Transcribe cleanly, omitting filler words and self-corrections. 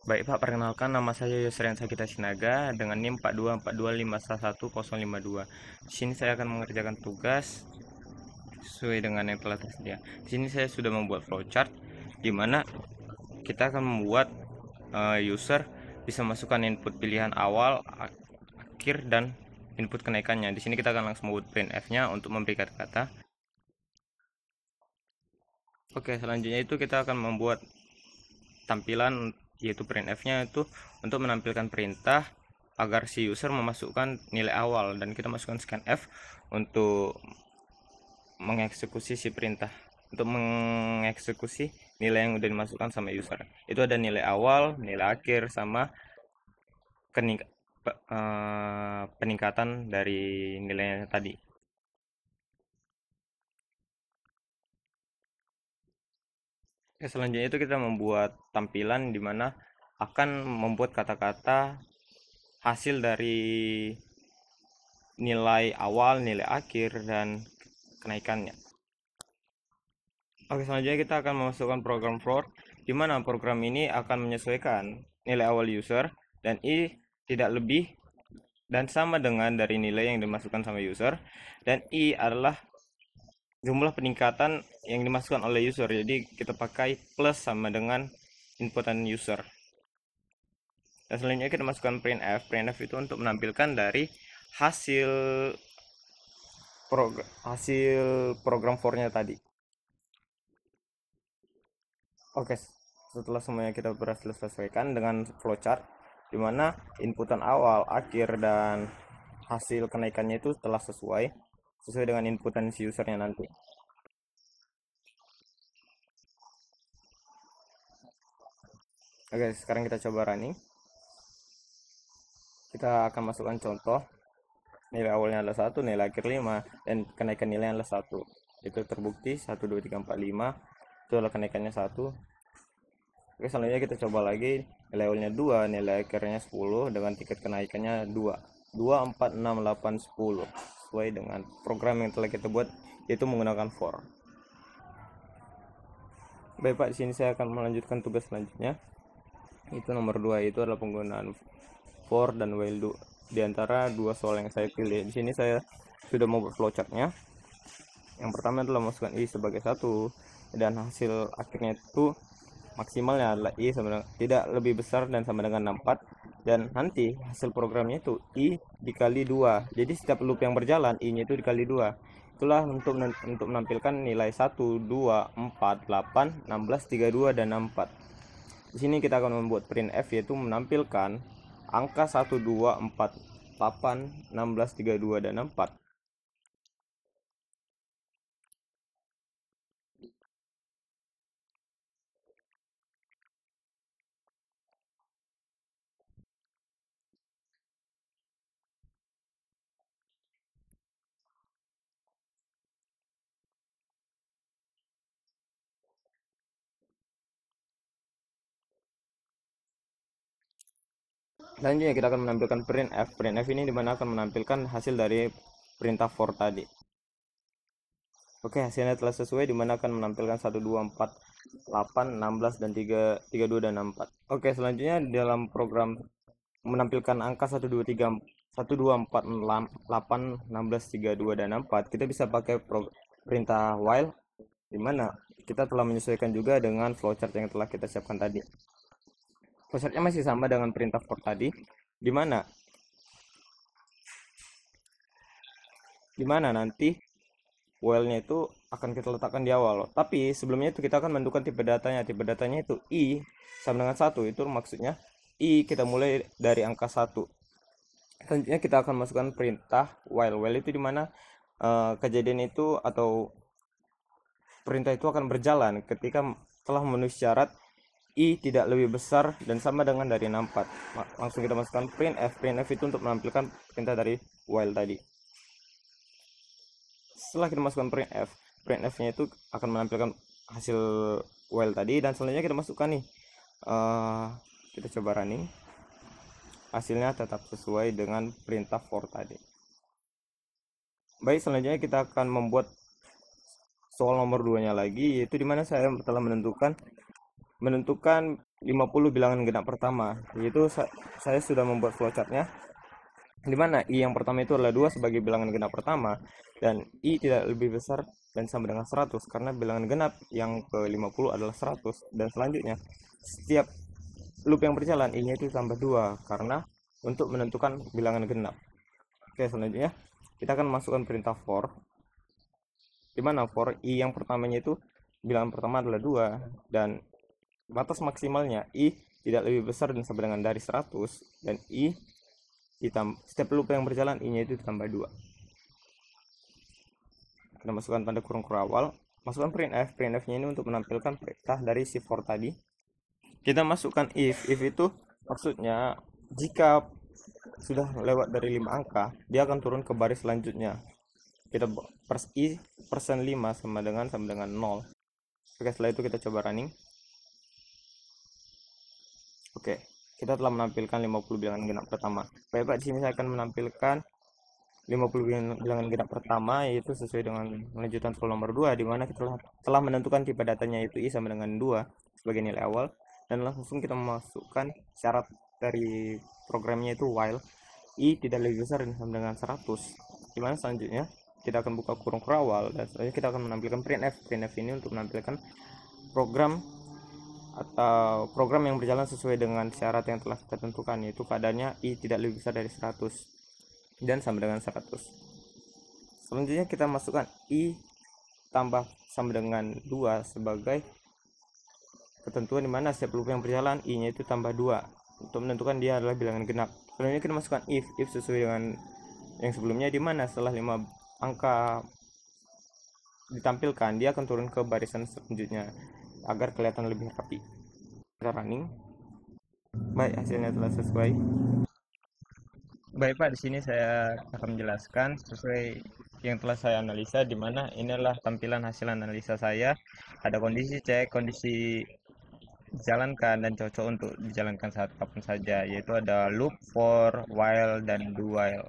Baik Pak, perkenalkan nama saya Yusrian Sagita Sinaga dengan NIM 4242511052. Di sini saya akan mengerjakan tugas sesuai dengan yang telah tersedia. Di sini saya sudah membuat flowchart di mana kita akan membuat user bisa masukkan input pilihan awal, akhir, dan input kenaikannya. Di sini kita akan langsung membuat printf-nya untuk memberi kata-kata. Oke, selanjutnya itu kita akan membuat tampilan yaitu printf-nya itu untuk menampilkan perintah agar si user memasukkan nilai awal, dan kita masukkan scanf untuk mengeksekusi si perintah, untuk mengeksekusi nilai yang udah dimasukkan sama user. Itu ada nilai awal, nilai akhir, sama peningkatan dari nilainya tadi. Selanjutnya itu kita membuat tampilan di mana akan membuat kata-kata hasil dari nilai awal, nilai akhir, dan kenaikannya. Oke, selanjutnya kita akan memasukkan program for, di mana program ini akan menyesuaikan nilai awal user dan i tidak lebih dan sama dengan dari nilai yang dimasukkan sama user, dan i adalah jumlah peningkatan yang dimasukkan oleh user. Jadi kita pakai plus sama dengan inputan user. Dan selanjutnya kita masukkan printf. Printf itu untuk menampilkan dari hasil program for-nya tadi. Oke, setelah semuanya kita berhasil selesaikan dengan flowchart, di mana inputan awal, akhir, dan hasil kenaikannya itu telah sesuai dengan inputan si usernya nanti. Oke, sekarang kita coba running. Kita akan masukkan contoh. Nilai awalnya adalah 1, nilai akhir 5, dan kenaikan nilai adalah 1. Itu terbukti 1, 2, 3, 4, 5. Itu adalah kenaikannya 1. Oke, selanjutnya kita coba lagi. Nilai awalnya 2, nilai akhirnya 10, dengan tingkat kenaikannya 2. 2, 4, 6, 8, 10. Sesuai dengan program yang telah kita buat, yaitu menggunakan for. Baik Pak, di sini saya akan melanjutkan tugas selanjutnya. Itu nomor 2, itu adalah penggunaan for dan while do di antara dua soal yang saya pilih. Di sini saya sudah membuat flowchartnya. Yang pertama adalah masukkan i sebagai 1, dan hasil akhirnya itu maksimalnya adalah i sama dengan, tidak lebih besar dan sama dengan 64, dan nanti hasil programnya itu i dikali 2. Jadi setiap loop yang berjalan i nya itu dikali 2. Itulah untuk menampilkan nilai 1, 2, 4, 8, 16, 32, dan 64. Di sini kita akan membuat printf, yaitu menampilkan angka 1, 2, 4, 8, 16, 32, dan 64. Selanjutnya kita akan menampilkan printf. Printf ini dimana akan menampilkan hasil dari perintah for tadi. Oke, hasilnya telah sesuai, dimana akan menampilkan 1, 2, 4, 8, 16, dan 32, dan 64. Oke, selanjutnya dalam program menampilkan angka 1, 2, 3, 1, 2, 4, 8, 16, 32, dan 64, kita bisa pakai perintah while, dimana kita telah menyesuaikan juga dengan flowchart yang telah kita siapkan tadi. Flowchartnya masih sama dengan perintah for tadi, dimana nanti while-nya itu akan kita letakkan di awal. Tapi sebelumnya itu kita akan menentukan tipe datanya. Tipe datanya itu i sama dengan 1. Itu maksudnya i kita mulai dari angka 1. Selanjutnya kita akan masukkan perintah while. While itu dimana kejadian itu atau perintah itu akan berjalan ketika telah memenuhi syarat i tidak lebih besar dan sama dengan dari 64. Langsung kita masukkan printf. Printf itu untuk menampilkan perintah dari while tadi. Setelah kita masukkan printf, printf-nya itu akan menampilkan hasil while tadi, dan selanjutnya kita masukkan nih, kita coba running. Hasilnya tetap sesuai dengan perintah for tadi. Baik, selanjutnya kita akan membuat soal nomor 2 nya lagi, yaitu dimana saya telah menentukan menentukan 50 bilangan genap pertama, yaitu saya sudah membuat flowchartnya, di mana i yang pertama itu adalah 2 sebagai bilangan genap pertama, dan i tidak lebih besar dan sama dengan 100 karena bilangan genap yang ke 50 adalah 100. Dan selanjutnya setiap loop yang berjalan i-nya itu tambah 2 karena untuk menentukan bilangan genap. Oke, selanjutnya kita akan masukkan perintah for, di mana for i yang pertamanya itu bilangan pertama adalah 2 dan batas maksimalnya i tidak lebih besar dan sama dengan dari 100, dan i setiap loop yang berjalan i-nya itu ditambah 2. Kita masukkan tanda kurung awal, masukkan printf. Printf-nya ini untuk menampilkan perintah dari si for tadi. Kita masukkan if itu maksudnya jika sudah lewat dari 5 angka, dia akan turun ke baris selanjutnya. Kita i persen 5 sama dengan 0. Oke, setelah itu kita coba running. Oke, kita telah menampilkan 50 bilangan genap pertama. Baik, di sini saya akan menampilkan 50 bilangan genap pertama, yaitu sesuai dengan lanjutan flow nomor 2, di mana kita telah menentukan tipe datanya itu i sama dengan 2 sebagai nilai awal, dan langsung kita memasukkan syarat dari programnya itu while i tidak lebih besar dan sama dengan 100. Di mana selanjutnya kita akan buka kurung awal, dan selanjutnya kita akan menampilkan printf. Printf ini untuk menampilkan program atau program yang berjalan sesuai dengan syarat yang telah kita tentukan, yaitu keadaannya i tidak lebih besar dari 100 dan sama dengan 100. Selanjutnya kita masukkan i tambah sama dengan 2 sebagai ketentuan, dimana setiap loop yang berjalan i-nya itu tambah 2 untuk menentukan dia adalah bilangan genap. Selanjutnya kita masukkan if sesuai dengan yang sebelumnya, dimana setelah 5 angka ditampilkan dia akan turun ke barisan selanjutnya agar kelihatan lebih rapi. Kita running. Baik, hasilnya telah sesuai. Baik Pak, di sini saya akan menjelaskan sesuai yang telah saya analisa, di mana ini adalah tampilan hasil analisa saya. Ada kondisi cek, kondisi dijalankan dan cocok untuk dijalankan saat kapan saja, yaitu ada loop, for, while, dan do while.